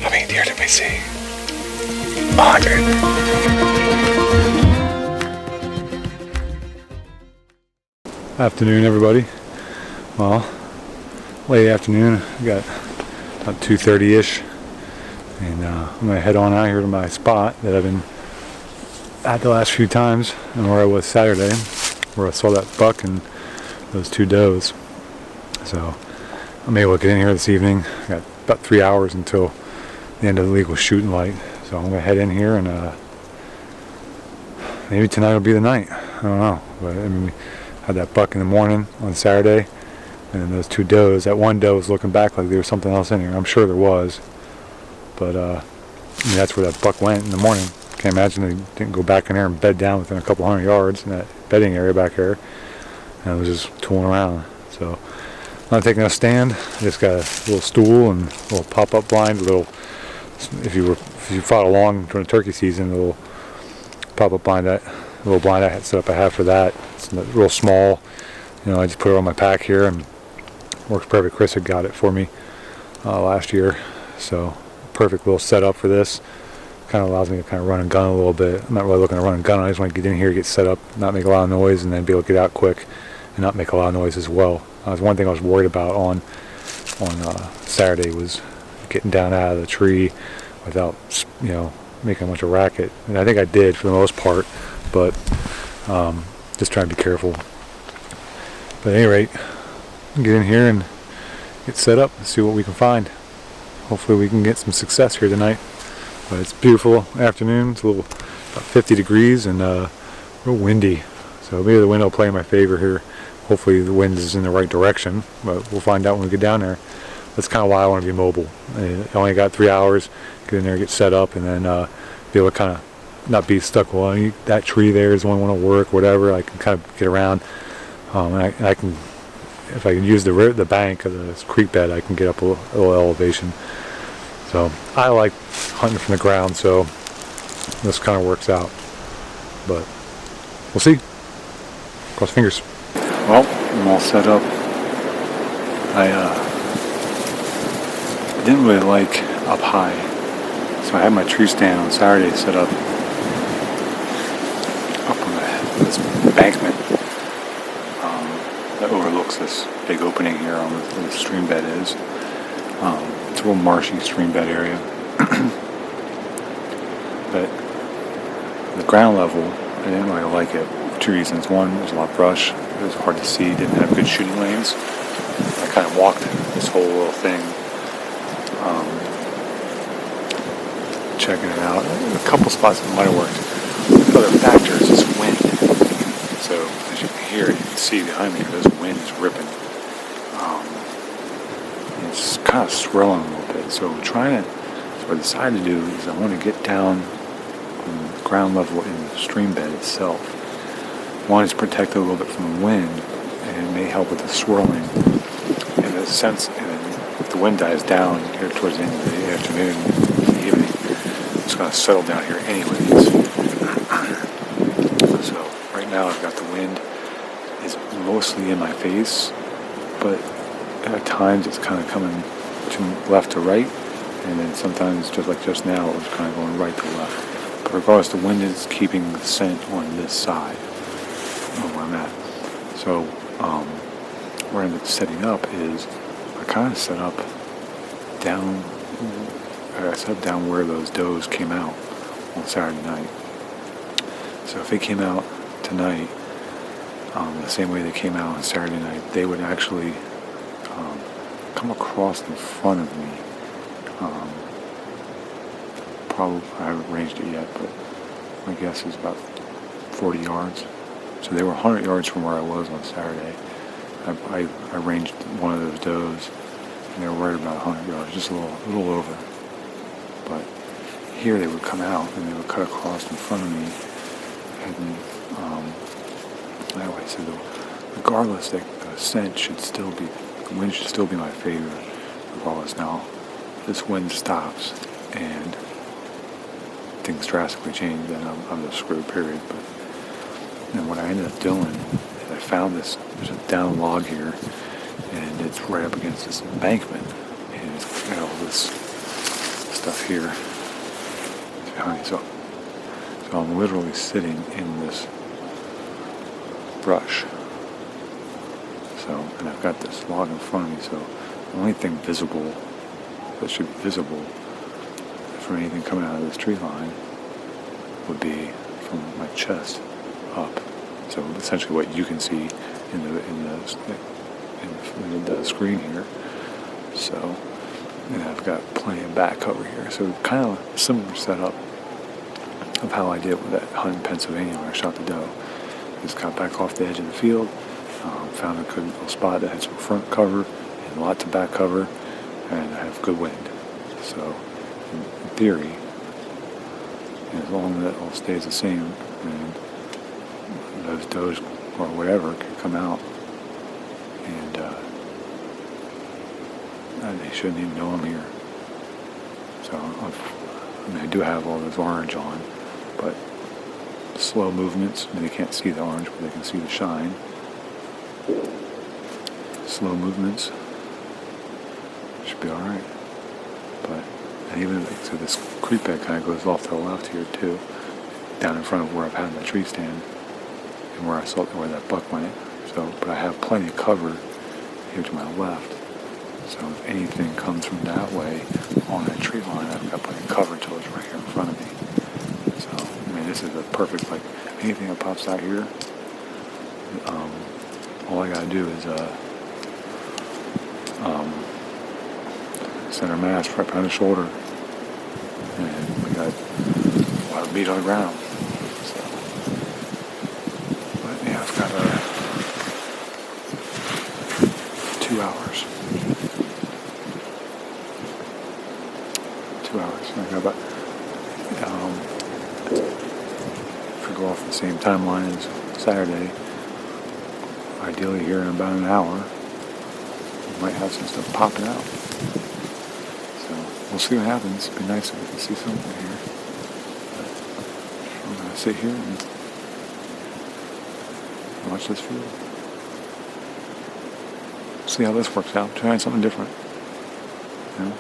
How many deer did we see? 100. Afternoon, everybody. Well, late afternoon. I got about 2:30-ish, and I'm gonna head on out here to my spot that I've been at the last few times, and where I was Saturday, where I saw that buck and those two does. So I'm able to get in here this evening. I got about 3 hours until the end of the legal shooting light, so I'm gonna head in here and maybe tonight will be the night. I don't know, but I mean, we had that buck in the morning on Saturday, and then those two does. That one doe was looking back like there was something else in here. I'm sure there was, but I mean, that's where that buck went in the morning. Can't imagine they didn't go back in there and bed down within a couple hundred yards in that bedding area back there, and it was just tooling around. So I'm not taking a stand. I just got a little stool and a little pop-up blind, a little. If you fought along during the turkey season, a little pop-up blind, that little blind I had set up, I have for that. It's real small. You know, I just put it on my pack here and works perfect. Chris had got it for me last year, so perfect little setup for this. Kind of allows me to kind of run and gun a little bit. I'm not really looking to run and gun. I just want to get in here, get set up, not make a lot of noise, and then be able to get out quick and not make a lot of noise as well. That's one thing I was worried about on Saturday was getting down out of the tree without, you know, making a bunch of racket. And I think I did for the most part, but just trying to be careful. But at any rate, get in here and get set up and see what we can find. Hopefully we can get some success here tonight. But it's a beautiful afternoon. It's a little about 50 degrees and real windy. So maybe the wind will play in my favor here. Hopefully the wind is in the right direction, but we'll find out when we get down there. That's kind of why I want to be mobile. I only got 3 hours. Get in there, get set up, and then be able to kind of not be stuck. Well, that tree there is the only one to work, whatever. I can kind of get around. And I can, if I can use the bank of the creek bed, I can get up a little elevation. So I like hunting from the ground, so this kind of works out. But we'll see. Cross fingers. Well, I'm all set up. I didn't really like up high, so I had my tree stand on Saturday set up on this embankment that overlooks this big opening here on where the stream bed is. It's a real marshy stream bed area, but the ground level, I didn't really like it for two reasons. One, there's a lot of brush. It was hard to see. Didn't have good shooting lanes. I kind of walked this whole little thing, checking it out. A couple spots that might have worked. The other factor is this wind. So as you can hear, you can see behind me, this wind is ripping. It's kind of swirling a little bit. So what I decided to do is I want to get down on the ground level in the stream bed itself. One is protect it a little bit from the wind, and it may help with the swirling. In a sense, if the wind dies down here towards the end of the afternoon, the evening, it's going to settle down here anyways. So right now I've got the wind is mostly in my face, but at times it's kind of coming to left to right, and then sometimes, just like just now, it was kind of going right to left. But regardless, the wind is keeping the scent on this side of where I'm at. So where I'm setting up is I kind of set up down where those does came out on Saturday night. So if they came out tonight the same way they came out on Saturday night, they would actually come across in front of me. Probably, I haven't ranged it yet, but my guess is about 40 yards. So they were 100 yards from where I was on Saturday. I ranged one of those does, and they were right about 100 yards, just a little over. But here they would come out and they would cut across in front of me, heading that way. So regardless, the scent should still be, the wind should still be my favorite. Regardless, now this wind stops and things drastically change, then I'm just screwed. Period. But then what I ended up doing is I found this. There's a down log here, and it's right up against this embankment, and it's got all this stuff here behind me. So I'm literally sitting in this brush. So, and I've got this log in front of me. So the only thing visible that should be visible from anything coming out of this tree line would be from my chest up. So essentially, what you can see in the screen here. So, and I've got plenty of back cover here. So kind of similar setup of how I did with that hunt in Pennsylvania when I shot the doe. Just got back off the edge of the field, found a good little spot that had some front cover and lots of back cover, and I have good wind. So in theory, as long as that all stays the same, and those does or whatever can come out, and they shouldn't even know I'm here. So I do have all this orange on, but slow movements. They can't see the orange, but they can see the shine. Slow movements should be all right. But and even so, this creek bed kind of goes off to the left here too, down in front of where I've had my tree stand and where I saw where that buck went. So, but I have plenty of cover here to my left. So if anything comes from that way on that tree line, I've got plenty of cover until it's right here in front of me. So, I mean, this is a perfect, like, anything that pops out here, all I gotta do is, center mass right behind the shoulder, and we got a lot of meat on the ground. So, but yeah, I've got 2 hours. 2 hours. I got about, if we go off the same timeline as Saturday, ideally here in about an hour, we might have some stuff popping out. So we'll see what happens. It'd be nice if we could see something here. But I'm going to sit here and watch this field. See how this works out. Trying something different. You know?